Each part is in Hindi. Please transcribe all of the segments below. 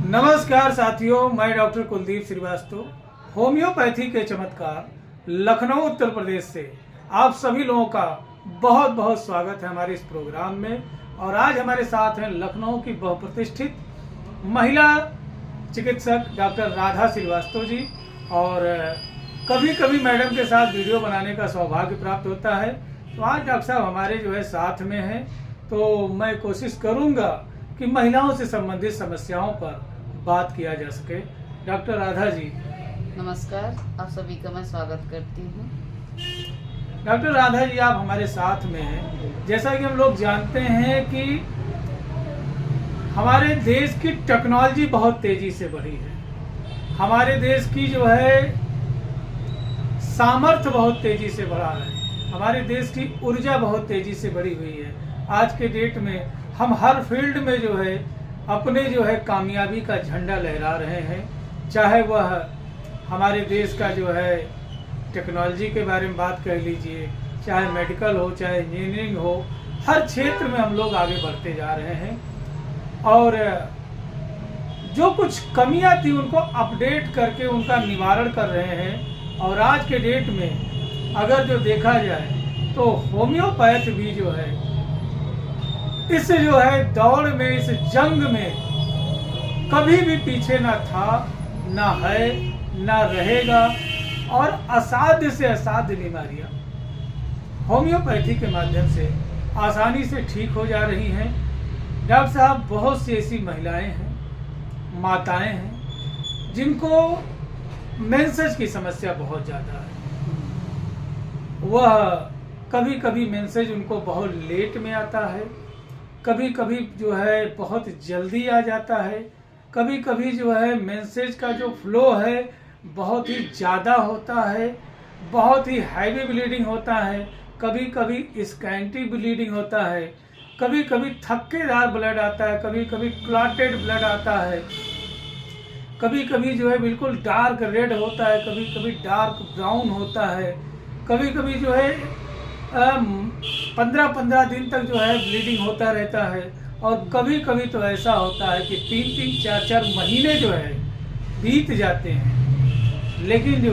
नमस्कार साथियों, मैं डॉक्टर कुलदीप श्रीवास्तव होम्योपैथी के चमत्कार लखनऊ उत्तर प्रदेश से आप सभी लोगों का बहुत बहुत स्वागत है हमारे इस प्रोग्राम में। और आज हमारे साथ हैं लखनऊ की बहुप्रतिष्ठित महिला चिकित्सक डॉक्टर राधा श्रीवास्तव जी। और कभी कभी मैडम के साथ वीडियो बनाने का सौभाग्य प्राप्त होता है, तो आज डॉक्टर साहब हमारे साथ में हैं। तो मैं कोशिश करूंगा कि महिलाओं से संबंधित समस्याओं पर बात किया जा सके। डॉक्टर राधा जी नमस्कार, आप सभी का मैं स्वागत करती हूँ। डॉक्टर राधा जी, आप हमारे साथ में हैं। जैसा कि हम लोग जानते हैं कि हमारे देश की टेक्नोलॉजी बहुत तेजी से बढ़ी है, हमारे देश की सामर्थ्य बहुत तेजी से बढ़ा है, हमारे देश की ऊर्जा बहुत तेजी से बढ़ी हुई है। आज के डेट में हम हर फील्ड में अपने कामयाबी का झंडा लहरा रहे हैं। चाहे वह हमारे देश का टेक्नोलॉजी के बारे में बात कर लीजिए, चाहे मेडिकल हो, चाहे इंजीनियरिंग हो, हर क्षेत्र में हम लोग आगे बढ़ते जा रहे हैं। और जो कुछ कमियां थी उनको अपडेट करके उनका निवारण कर रहे हैं। और आज के डेट में अगर देखा जाए तो होम्योपैथ भी इस दौड़ में, इस जंग में कभी भी पीछे ना था, ना है, ना रहेगा। और असाध्य से असाध्य बीमारियां होम्योपैथी के माध्यम से आसानी से ठीक हो जा रही हैं। डॉक्टर साहब, बहुत सी ऐसी महिलाएं हैं, माताएं हैं, जिनको मेंसेस की समस्या बहुत ज़्यादा है। वह कभी कभी मेंसेज उनको बहुत लेट में आता है, कभी कभी बहुत जल्दी आ जाता है, कभी कभी मेंसेज का फ्लो है बहुत ही ज़्यादा होता है, बहुत ही हैवी ब्लीडिंग होता है, कभी कभी स्कैंटी ब्लीडिंग होता है, कभी कभी थक्केदार ब्लड आता है, कभी कभी क्लॉटेड ब्लड आता है, कभी कभी बिल्कुल डार्क रेड होता है, कभी कभी डार्क ब्राउन होता है, कभी कभी 15-15 दिन तक ब्लीडिंग होता रहता है। और कभी कभी तो ऐसा होता है कि 3-3, 4-4 महीने बीत जाते हैं, लेकिन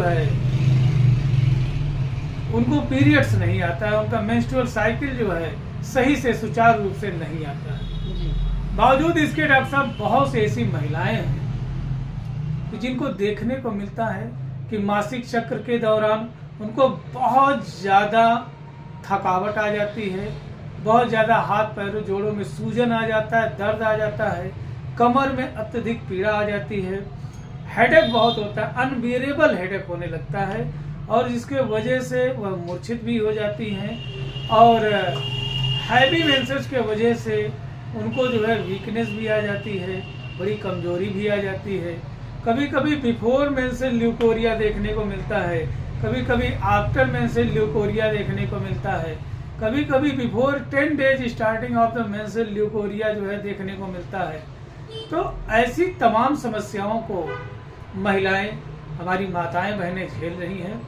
उनको पीरियड्स नहीं आता है, उनका मेंस्ट्रुअल साइकिल सही से सुचारू रूप से नहीं आता है। बावजूद इसके डॉक्टर साहब बहुत सी ऐसी महिलाएं हैं जिनको देखने को मिलता है कि मासिक चक्र के दौरान उनको बहुत ज़्यादा थकावट आ जाती है, बहुत ज़्यादा हाथ पैरों जोड़ों में सूजन आ जाता है, दर्द आ जाता है, कमर में अत्यधिक पीड़ा आ जाती है, हेडेक बहुत होता है, अनबियरेबल हेडेक होने लगता है, और जिसके वजह से वह मूर्छित भी हो जाती हैं। और हैवी मेंसेस के वजह से उनको वीकनेस भी आ जाती है, बड़ी कमजोरी भी आ जाती है। कभी कभी बिफोर मेंसेस ल्यूकोरिया देखने को मिलता है, कभी कभी आफ्टर मेंसेस ल्यूकोरिया देखने को मिलता है, कभी कभी before 10 days starting of the menses leucorrhoea देखने को मिलता है। तो ऐसी तमाम समस्याओं को महिलाएं, हमारी माताएं बहनें झेल रही हैं।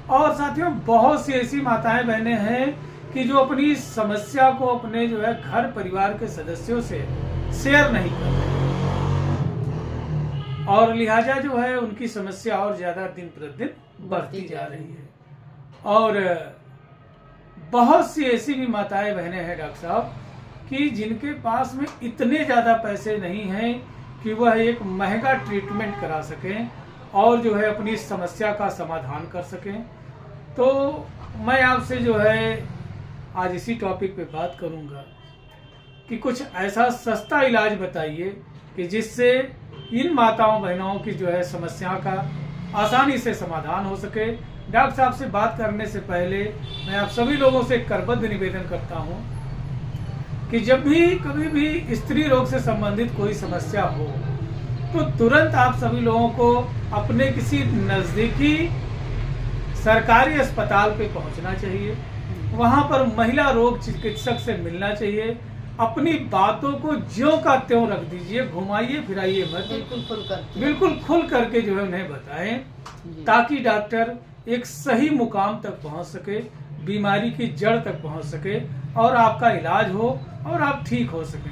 और साथियों, बहुत सी ऐसी माताएं बहनें हैं कि जो अपनी समस्या को अपने घर परिवार के सदस्यों से शेयर नहीं कर रहे, और लिहाजा उनकी समस्या और ज्यादा दिन प्रतिदिन बढ़ती जा रही है। और बहुत सी ऐसी भी माताएं बहनें हैं डॉक्टर साहब कि जिनके पास में इतने ज्यादा पैसे नहीं हैं कि वह एक महंगा ट्रीटमेंट करा सकें और अपनी समस्या का समाधान कर सकें। तो मैं आपसे आज इसी टॉपिक पे बात करूंगा कि कुछ ऐसा सस्ता इलाज बताइए कि जिससे इन माताओं बहनों की समस्या का आसानी से समाधान हो सके। डॉक्टर साहब से बात करने से पहले मैं आप सभी लोगों से करबद्ध निवेदन करता हूं कि जब भी कभी भी स्त्री रोग से संबंधित कोई समस्या हो तो तुरंत आप सभी लोगों को अपने किसी नजदीकी सरकारी अस्पताल पे पहुंचना चाहिए, वहां पर महिला रोग चिकित्सक से मिलना चाहिए। अपनी बातों को ज्यों का त्यों रख दीजिए, घुमाइए फिराइए मत, बिल्कुल खुल करके उन्हें बताएं, ताकि डॉक्टर एक सही मुकाम तक पहुंच सके, बीमारी की जड़ तक पहुंच सके और आपका इलाज हो और आप ठीक हो सकें।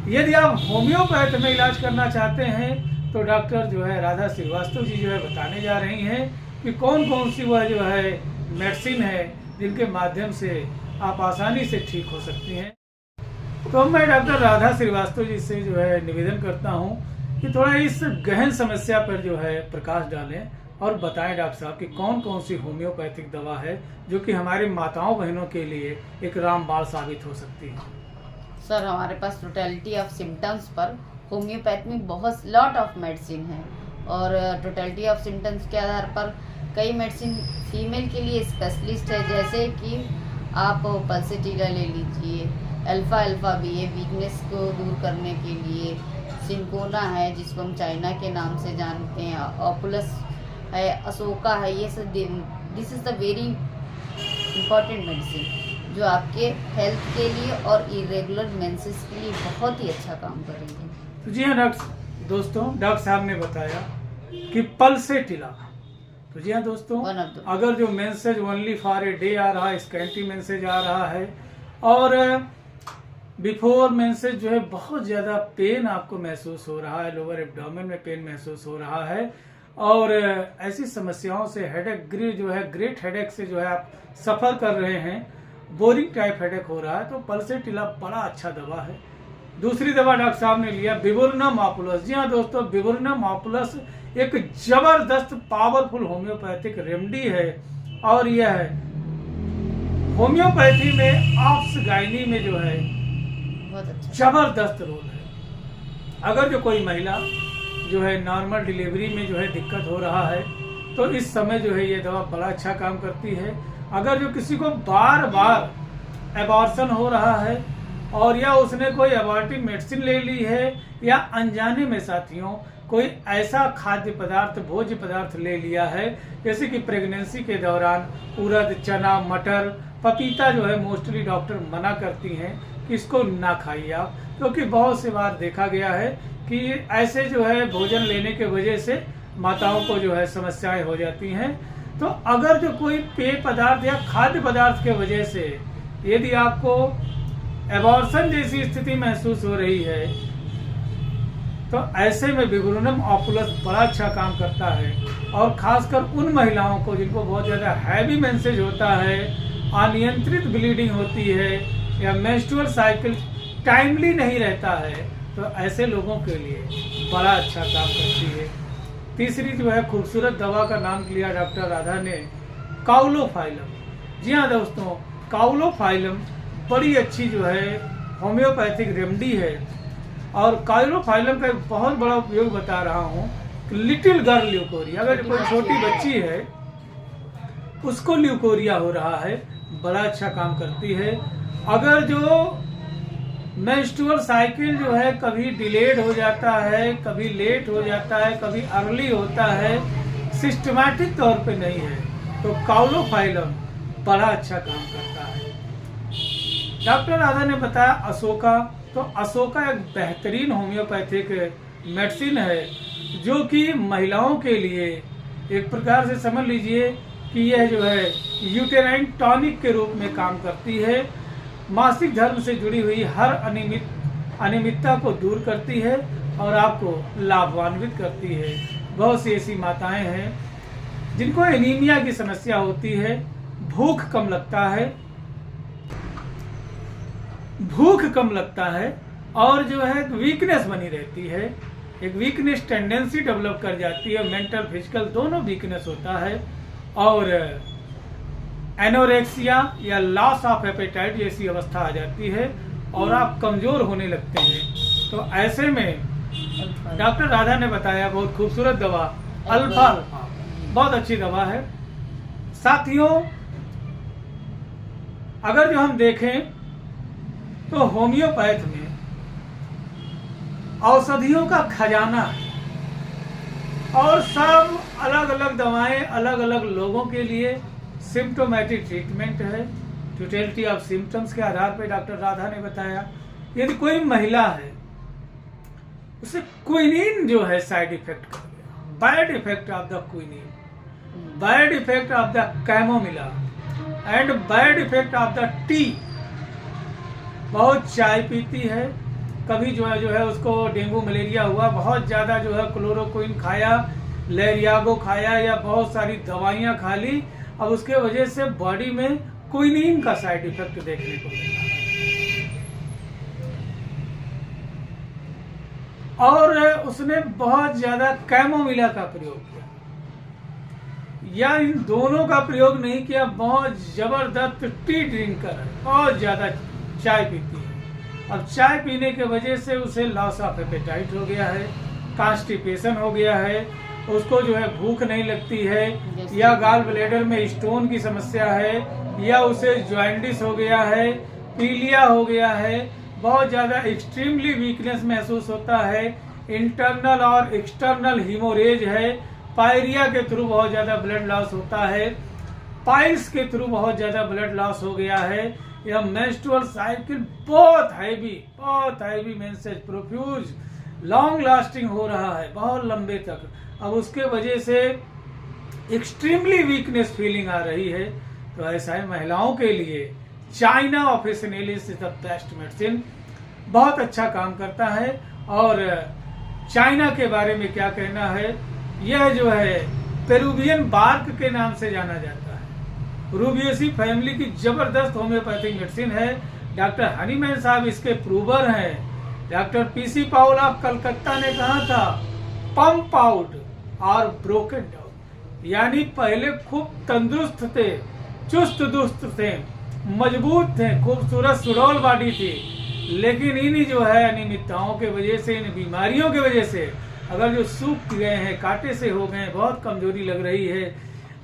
यदि आप होम्योपैथ में इलाज करना चाहते हैं तो डॉक्टर जो है राधा श्रीवास्तव जी जो है बताने जा रही हैं कि कौन कौन सी वह जो है मेडिसिन है जिनके माध्यम से आप आसानी से ठीक हो सकती हैं। तो मैं डॉक्टर राधा श्रीवास्तव जी से जो है निवेदन करता हूं कि थोड़ा इस गहन समस्या पर जो है प्रकाश डालें और बताएं डॉक्टर साहब कि कौन कौन सी होम्योपैथिक दवा है जो कि हमारी माताओं बहनों के लिए एक रामबाण साबित हो सकती है। सर, हमारे पास टोटलिटी ऑफ सिम्टम्स पर होम्योपैथ में बहुत लॉट ऑफ मेडिसिन है और टोटलिटी ऑफ सिम्टम्स के आधार पर कई मेडिसिन फीमेल के लिए स्पेशलिस्ट है, जैसे कि आप पल्सेटिला ले लीजिए, अल्फा बी वीकनेस को दूर करने के लिए, सिंकोना है जिसको हम चाइना के नाम से जानते हैं, ऑपुलस है, अशोका है। ये सब this is the very important medicine जो आपके हेल्थ के लिए और इरेगुलर मेंसेस के लिए बहुत ही अच्छा काम करेंगे। तो जी हाँ दोस्तों, डॉक्टर साहब ने बताया कि पल्सेटिला। तो जी हाँ दोस्तों, अगर जो message only for a day आ रहा है, स्कैंटी मेंसेज आ रहा है और बिफोर मेंसेज जो है बहुत ज़्यादा पेन आपको महसूस हो रहा है, लोअर एब्डोमेन में पेन महसूस हो रहा है और ऐसी समस्याओं से हेडेक ग्रेट हेडेक से जो है आप सफ़र कर रहे हैं, बोरिंग टाइप हेडेक हो रहा है, तो पल्सेटिला बड़ा अच्छा दवा है। दूसरी दवा डॉक्टर साहब ने लिया विबुर्नम ऑपुलस। जी हाँ दोस्तों, विबुर्नम ऑपुलस एक जबरदस्त पावरफुल होम्योपैथिक रेमेडी है और यह है होम्योपैथी में ऑप्स गायनी में जो है जबरदस्त रोल है। अगर जो कोई महिला जो है नॉर्मल डिलीवरी में जो है दिक्कत हो रहा है तो इस समय जो है ये दवा बड़ा अच्छा काम करती है। अगर जो किसी को बार बार एबॉर्शन हो रहा है और या उसने कोई एबॉर्टिव मेडिसिन ले ली है या अनजाने में साथियों कोई ऐसा खाद्य पदार्थ भोज्य पदार्थ ले लिया है जैसे कि प्रेगनेंसी के दौरान उड़द, चना, मटर, पपीता जो है मोस्टली डॉक्टर मना करती हैं कि इसको ना खाइए आप, क्योंकि बहुत से बार देखा गया है कि ऐसे जो है भोजन लेने के वजह से माताओं को जो है समस्याएं हो जाती हैं। तो अगर जो कोई पेय पदार्थ या खाद्य पदार्थ के वजह से यदि आपको एबॉर्शन जैसी स्थिति महसूस हो रही है तो ऐसे में विबुर्नम ऑपुलस बड़ा अच्छा काम करता है और खासकर उन महिलाओं को जिनको बहुत ज़्यादा हैवी मेंसेज होता है, अनियंत्रित ब्लीडिंग होती है या मेंस्ट्रुअल साइकिल टाइमली नहीं रहता है, तो ऐसे लोगों के लिए बड़ा अच्छा काम करती है। तीसरी जो है खूबसूरत दवा का नाम लिया डॉक्टर राधा ने, काउलोफाइलम। जी हाँ दोस्तों, काउलोफाइलम बड़ी अच्छी जो है होम्योपैथिक रेमेडी है और काउलोफाइलम का एक बहुत बड़ा उपयोग बता रहा हूँ। लिटिल गर्ल ल्यूकोरिया, अगर कोई छोटी बच्ची है उसको ल्यूकोरिया हो रहा है, बड़ा अच्छा काम करती है। अगर जो मेंस्ट्रुअल साइकिल जो है कभी डिलेड हो जाता है, कभी लेट हो जाता है, कभी अर्ली होता है, सिस्टमैटिक तौर पे नहीं है, तो काउलोफाइलम बड़ा अच्छा काम करता है। डॉक्टर राधा ने बताया अशोका, तो अशोका एक बेहतरीन होम्योपैथिक मेडिसिन है जो कि महिलाओं के लिए एक प्रकार से समझ लीजिए कि यह जो है यूटेराइन टॉनिक के रूप में काम करती है। मासिक धर्म से जुड़ी हुई हर अनियमितता को दूर करती है और आपको लाभान्वित करती है। बहुत सी ऐसी माताएं हैं जिनको एनीमिया की समस्या होती है, भूख कम लगता है और जो है वीकनेस बनी रहती है, एक वीकनेस टेंडेंसी डेवलप कर जाती है, मेंटल फिजिकल दोनों वीकनेस होता है और एनोरेक्सिया या लॉस ऑफ एपेटाइट जैसी अवस्था आ जाती है और आप कमजोर होने लगते हैं। तो ऐसे में डॉक्टर राधा ने बताया बहुत खूबसूरत दवा अल्फा, बहुत अच्छी दवा है। साथियों, अगर जो हम देखें तो होम्योपैथ में औषधियों का खजाना है और सब अलग अलग दवाएं अलग अलग लोगों के लिए सिम्टोमेटिक ट्रीटमेंट है। टोटलिटी ऑफ सिम्टम्स के आधार पर डॉक्टर राधा ने बताया यदि कोई महिला है उसे क्विनीन जो है साइड इफेक्ट कर गया, bad effect of the quinine, bad effect of the chamomilla and bad effect of the T, बहुत चाय पीती है, कभी जो है उसको डेंगू मलेरिया हुआ, बहुत ज़्यादा जो है क्लोरोक्विन खाया, लेरियागो खाया या बहुत सारी दवाइयाँ खा ली, अब उसके वजह से बॉडी में क्विनीन का साइड इफेक्ट देखने को मिला और उसने बहुत ज्यादा कैमोमिला का प्रयोग किया या इन दोनों का प्रयोग नहीं किया, बहुत जबरदस्त टी ड्रिंकर है, बहुत ज्यादा चाय पीती है। अब चाय पीने के वजह से उसे लॉस ऑफ एपेटाइट हो गया है, कॉन्स्टिपेशन हो गया है, उसको जो है भूख नहीं लगती है, या गाल ब्लैडर में स्टोन की समस्या है, या उसे जॉइंटिस हो गया है, पीलिया हो गया है, बहुत ज्यादा एक्सट्रीमली वीकनेस महसूस होता है, इंटरनल और एक्सटर्नल हीमोरेज है, पायरिया के थ्रू बहुत ज्यादा ब्लड लॉस होता है, पाइल्स के थ्रू बहुत ज्यादा ब्लड लॉस हो गया है, या मेंस्ट्रुअल साइकिल बहुत heavy message profuse long lasting हो रहा है बहुत लंबे तक। अब उसके वजह से एक्सट्रीमली वीकनेस फीलिंग आ रही है, तो ऐसा है महिलाओं के लिए China officinalis is the best medicine, बहुत अच्छा काम करता है। और चाइना के बारे में क्या कहना है, यह जो है पेरुवियन बार्क के नाम से जाना जाता है, रूबियेसी फैमिली की जबरदस्त होम्योपैथिक मेडिसिन है। डॉक्टर हनीमैन साहब इसके प्रूवर हैं। Doctor PC Paul of Calcutta ने कहा था पंप आउट और ब्रोकन डाउन, यानी पहले खूब तंदुरुस्त थे, चुस्त दुरुस्त थे, मजबूत थे, खूबसूरत सुडौल बॉडी थी, लेकिन इन जो है अनियमितताओं के वजह से, इन बीमारियों के वजह से अगर जो सूख गए हैं, कांटे से हो गए, बहुत कमजोरी लग रही है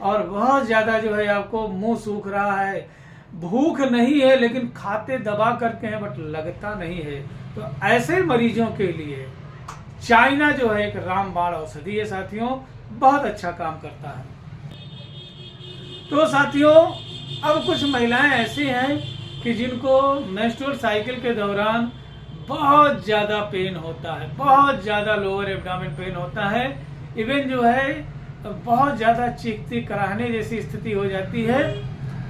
और बहुत ज्यादा जो है आपको मुंह सूख रहा है, भूख नहीं है लेकिन खाते दबा करके हैं बट लगता नहीं है, तो ऐसे मरीजों के लिए चाइना जो है एक रामबाण औषधि है साथियों, बहुत अच्छा काम करता है। तो साथियों अब कुछ महिलाएं ऐसी हैं कि जिनको मेंस्ट्रुअल साइकिल के दौरान बहुत ज्यादा पेन होता है, बहुत ज्यादा लोअर एब्डोमेन पेन होता है, इवन जो है बहुत ज्यादा चीखती कराहने जैसी स्थिति हो जाती है,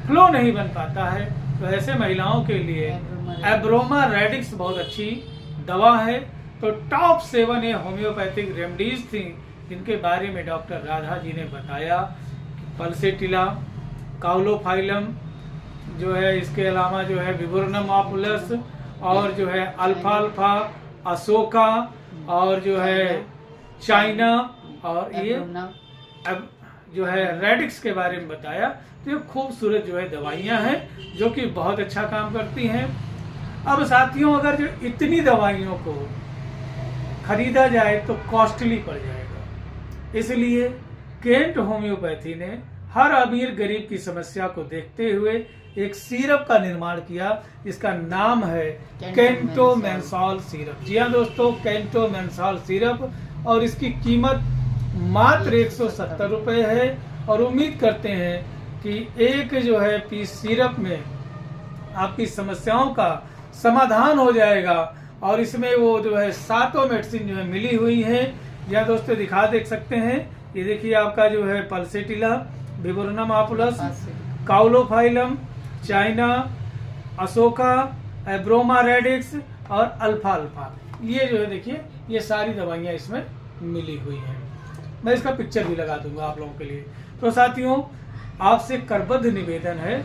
फ्लो नहीं बन पाता है, तो ऐसे महिलाओं के लिए एब्रोमा रेडिक्स बहुत अच्छी दवा है। तो टॉप 7 ये होम्योपैथिक रेमडीज थी जिनके बारे में डॉक्टर राधा जी ने बताया। पल्सेटिला, काउलोफाइलम जो है, इसके अलावा जो है विबुर्नम ऑपुलस और जो है अल्फाल्फा, अशोका और जो है चाइना और ये अब जो है रेडिक्स के बारे में बताया। तो ये खूबसूरत जो है दवाइयां हैं जो कि बहुत अच्छा काम करती हैं। अब साथियों अगर जो इतनी दवाइयों को खरीदा जाए तो कॉस्टली पड़ जाएगा, इसलिए केंट होम्योपैथी ने हर अमीर गरीब की समस्या को देखते हुए एक सिरप का निर्माण किया, इसका नाम है केंटोमेंसॉल सिरप। जी हाँ दोस्तों, केंटोमेंसॉल सिरप, और इसकी कीमत मात्र 170 रुपये है। और उम्मीद करते हैं कि एक जो है पीस सिरप में आपकी समस्याओं का समाधान हो जाएगा। और इसमें वो जो है 7 मेडिसिन जो है मिली हुई है। यह दोस्तों देख सकते हैं, ये देखिए आपका जो है pulsatilla, viburnum ऑपुलस, काउलोफाइलम, China, Ashoka, एब्रोमा radix और अल्फाल्फा, ये जो है देखिए ये सारी दवाइयाँ इसमें मिली हुई हैं। मैं इसका पिक्चर भी लगा दूंगा आप लोगों के लिए। तो साथियों आपसे करबद्ध निवेदन है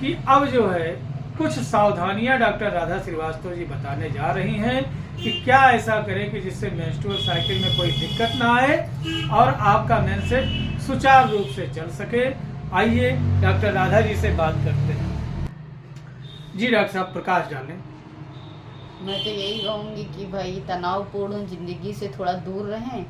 कि अब जो है कुछ सावधानियां डॉक्टर राधा श्रीवास्तव जी बताने जा रही हैं कि क्या ऐसा करें कि जिससे मेंस्ट्रुअल साइकिल में कोई दिक्कत ना आए और आपका मेंसेज सुचारू रूप से चल सके। आइए डॉक्टर राधा जी से बात करते हैं। जी डॉक्टर साहब प्रकाश डालें। मैं तो यही कहूँगी कि भाई तनावपूर्ण जिंदगी से थोड़ा दूर रहें,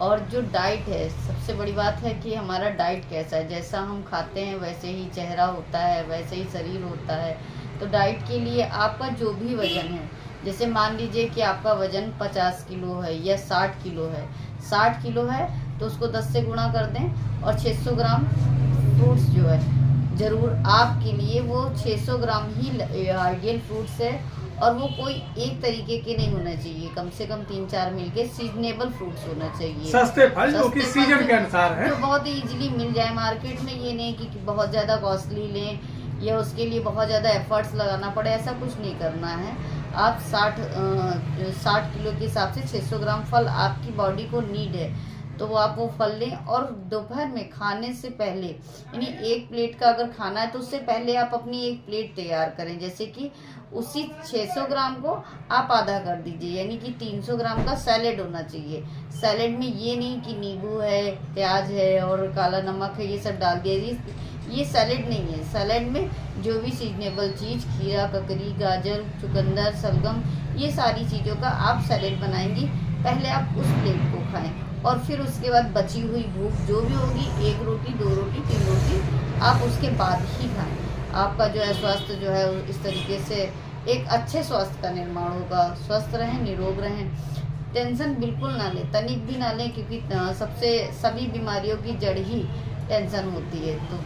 और जो डाइट है सबसे बड़ी बात है कि हमारा डाइट कैसा है, जैसा हम खाते हैं वैसे ही चेहरा होता है, वैसे ही शरीर होता है। तो डाइट के लिए आपका जो भी वजन है, जैसे मान लीजिए कि आपका वजन 50 किलो है या 60 किलो है, 60 किलो है तो उसको 10 से गुणा कर दें, और 600 ग्राम फ्रूट्स जो है ज़रूर आपके लिए वो 600 ग्राम ही आइडियल फ्रूट्स है, और वो कोई एक तरीके के नहीं होना चाहिए, कम से कम 3-4 मिलके सीजनेबल फ्रूट्स होना चाहिए, सस्ते फल जो कि सीजन के अनुसार है, जो बहुत ही इजीली मिल जाए मार्केट में। ये नहीं कि बहुत ज़्यादा कॉस्टली लें या उसके लिए बहुत ज़्यादा एफर्ट्स लगाना पड़े, ऐसा कुछ नहीं करना है। आप 60 किलो के हिसाब से 600 ग्राम फल आपकी बॉडी को नीड है, तो वो आप वो फल लें। और दोपहर में खाने से पहले, यानी 1 प्लेट का अगर खाना है तो उससे पहले आप अपनी 1 प्लेट तैयार करें। जैसे कि उसी 600 ग्राम को आप आधा कर दीजिए, यानी कि 300 ग्राम का सैलेड होना चाहिए। सैलेड में ये नहीं कि नींबू है, प्याज है और काला नमक है, ये सब डाल दिया, ये सैलेड नहीं है। सैलेड में जो भी सीजनेबल चीज़, खीरा, ककड़ी, गाजर, चुकंदर, शलगम, ये सारी चीज़ों का आप सैलेड बनाएंगी। पहले आप उस प्लेट को खाएं और फिर उसके बाद बची हुई भूख जो भी होगी, 1 रोटी, 2 रोटी, 3 रोटी, आप उसके बाद ही खाएं। आपका जो है स्वास्थ्य जो है इस तरीके से एक अच्छे स्वास्थ्य का निर्माण होगा। स्वस्थ रहें, निरोग रहें, टेंशन बिल्कुल ना लें, तनिक भी ना लें, क्योंकि सभी बीमारियों की जड़ ही टेंशन होती है। तो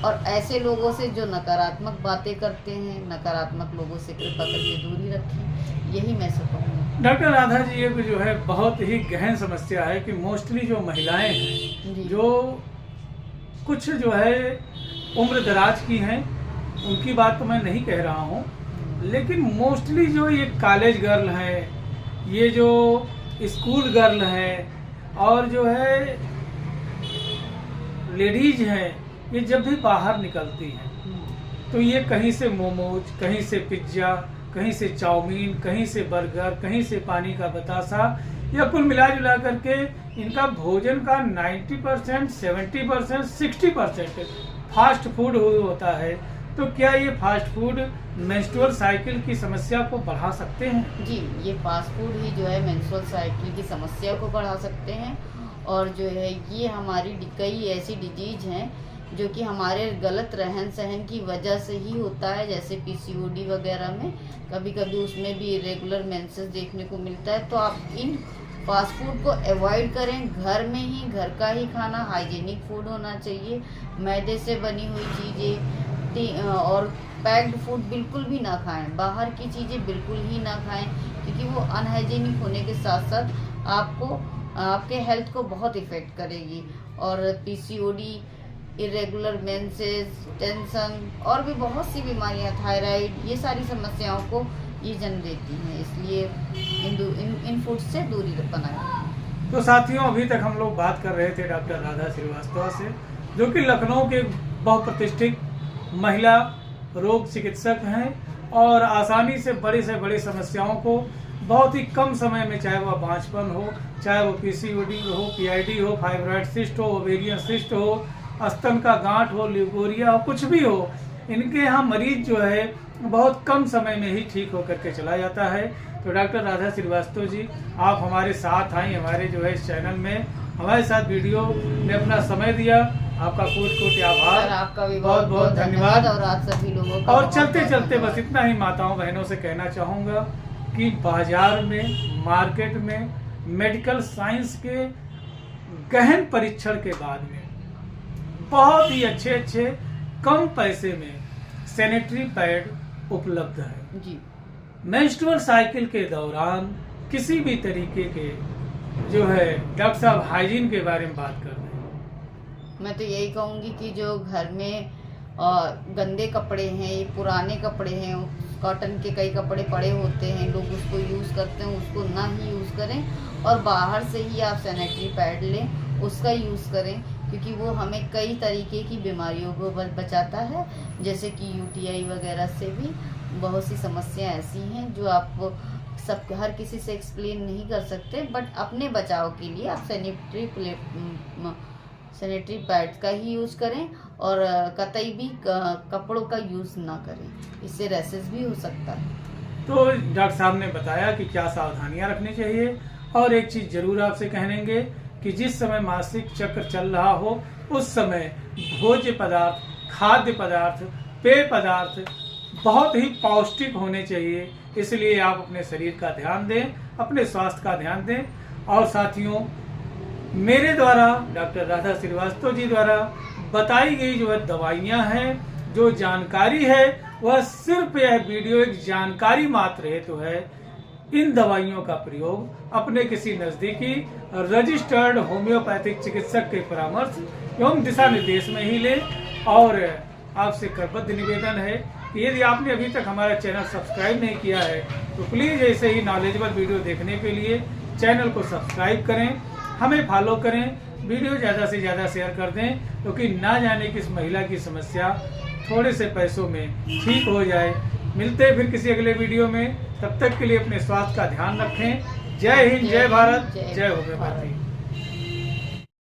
और ऐसे लोगों से जो नकारात्मक बातें करते हैं, नकारात्मक लोगों से कृपा करके दूरी रखें, यही मैं सब कहूँगी। डॉक्टर राधा जी, ये जो है बहुत ही गहन समस्या है कि मोस्टली जो महिलाएं हैं, जो कुछ जो है उम्र दराज की हैं, उनकी बात तो मैं नहीं कह रहा हूँ, लेकिन मोस्टली जो ये कॉलेज गर्ल हैं, ये जो स्कूल गर्ल हैं और जो है लेडीज हैं, ये जब भी बाहर निकलती हैं तो ये कहीं से मोमोज, कहीं से पिज्ज़ा, कहीं से चाउमीन, कहीं से बर्गर, कहीं से पानी का बतासा, या कुल मिला जुला करके इनका भोजन का 90%, 70%, 60% फास्ट फूड होता है। तो क्या ये फास्ट फूड मेंस्ट्रुअल साइकिल की समस्या को बढ़ा सकते हैं? जी, ये फास्ट फूड ही जो है मेंस्ट्रुअल साइकिल की समस्या को बढ़ा सकते हैं। और जो है ये हमारी कई ऐसी डिजीज हैं जो कि हमारे गलत रहन सहन की वजह से ही होता है। जैसे PCOD वगैरह में कभी कभी उसमें भी इरेगुलर मेंसेस देखने को मिलता है। तो आप इन फास्ट फूड को अवॉइड करें, घर में ही, घर का ही खाना, हाइजीनिक फूड होना चाहिए, मैदे से बनी हुई चीज़ें और पैक्ड फूड बिल्कुल भी ना खाएं, बाहर की चीज़ें बिल्कुल ही ना खाएं, क्योंकि वो अनहाइजीनिक होने के साथ साथ आपको आपके हेल्थ को बहुत इफ़ेक्ट करेगी। और PCOD, इरेगुलर मेंसेस, टेंशन और भी बहुत सी बीमारियां, थायराइड, ये सारी समस्याओं को ये जन्म देती हैं। इसलिए इन फूड से दूरी बनाएं। तो साथियों, अभी तक हम लोग बात कर रहे थे डॉक्टर राधा श्रीवास्तव से, जो कि लखनऊ के बहुप्रतिष्ठित महिला रोग चिकित्सक हैं और आसानी से बड़ी समस्याओं को बहुत ही कम समय में, चाहे वह बांझपन हो, चाहे वो PCOD हो, PID हो, फाइब्रॉइड सिस्ट हो, ओवेरियन सिस्ट हो, स्तन का गांठ हो, ल्यूकोरिया हो, कुछ भी हो, इनके यहाँ मरीज जो है बहुत कम समय में ही ठीक होकर के चला जाता है। तो डॉक्टर राधा श्रीवास्तव जी, आप हमारे साथ आई, हमारे जो है इस चैनल में हमारे साथ वीडियो में अपना समय दिया, आपका कोटि आभार। आपका भी बहुत बहुत धन्यवाद। और आप सभी लोगों का और चलते चलते बस इतना ही माताओं बहनों से कहना चाहूँगा कि बाजार में, मार्केट में मेडिकल साइंस के गहन परीक्षण के बाद में बहुत ही अच्छे कम पैसे में सैनिटरी पैड उपलब्ध है। जी, मेंस्ट्रुअल साइकिल के दौरान किसी भी तरीके के जो है, डॉक्टर साहब हाइजीन के बारे में बात कर रहे हैं। मैं तो यही कहूँगी कि जो घर में गंदे कपड़े हैं, पुराने कपड़े हैं, कॉटन के कई कपड़े पड़े होते हैं, लोग उसको यूज़ करते हैं, उसको ना ही यूज़ करें और बाहर से ही आप सैनिटरी पैड लें, उसका यूज़ करें, क्योंकि वो हमें कई तरीके की बीमारियों को बचाता है। जैसे कि UTI वगैरह से भी बहुत सी समस्याएं ऐसी हैं जो आप हर किसी से एक्सप्लेन नहीं कर सकते, बट अपने बचाव के लिए आप सैनिटरी पैड का ही यूज़ करें और कतई भी कपड़ों का यूज़ ना करें, इससे रैसेस भी हो सकता है। तो डॉक्टर साहब ने बताया कि क्या सावधानियां रखनी चाहिए। और एक चीज़ जरूर आपसे कहेंगे कि जिस समय मासिक चक्र चल रहा हो उस समय भोज्य पदार्थ, खाद्य पदार्थ, पेय पदार्थ बहुत ही पौष्टिक होने चाहिए। इसलिए आप अपने शरीर का ध्यान दें, अपने स्वास्थ्य का ध्यान दें। और साथियों, मेरे द्वारा, डॉक्टर राधा श्रीवास्तव जी द्वारा बताई गई जो है दवाइयाँ हैं, जो जानकारी है, वह सिर्फ यह वीडियो एक जानकारी मात्र हेतु है। इन दवाइयों का प्रयोग अपने किसी नजदीकी रजिस्टर्ड होम्योपैथिक चिकित्सक के परामर्श एवं दिशा निर्देश में ही लें और आपसे करबद्ध निवेदन है कि यदि आपने अभी तक हमारा चैनल सब्सक्राइब नहीं किया है तो प्लीज़ ऐसे ही नॉलेजेबल वीडियो देखने के लिए चैनल को सब्सक्राइब करें, हमें फॉलो करें, वीडियो ज़्यादा से ज़्यादा शेयर कर दें, क्योंकि ना जाने किस महिला की समस्या थोड़े से पैसों में ठीक हो जाए। मिलते हैं फिर किसी अगले वीडियो में, तब तक के लिए अपने स्वास्थ्य का ध्यान रखें। जय हिंद, जय भारत, जय होम्योपैथी।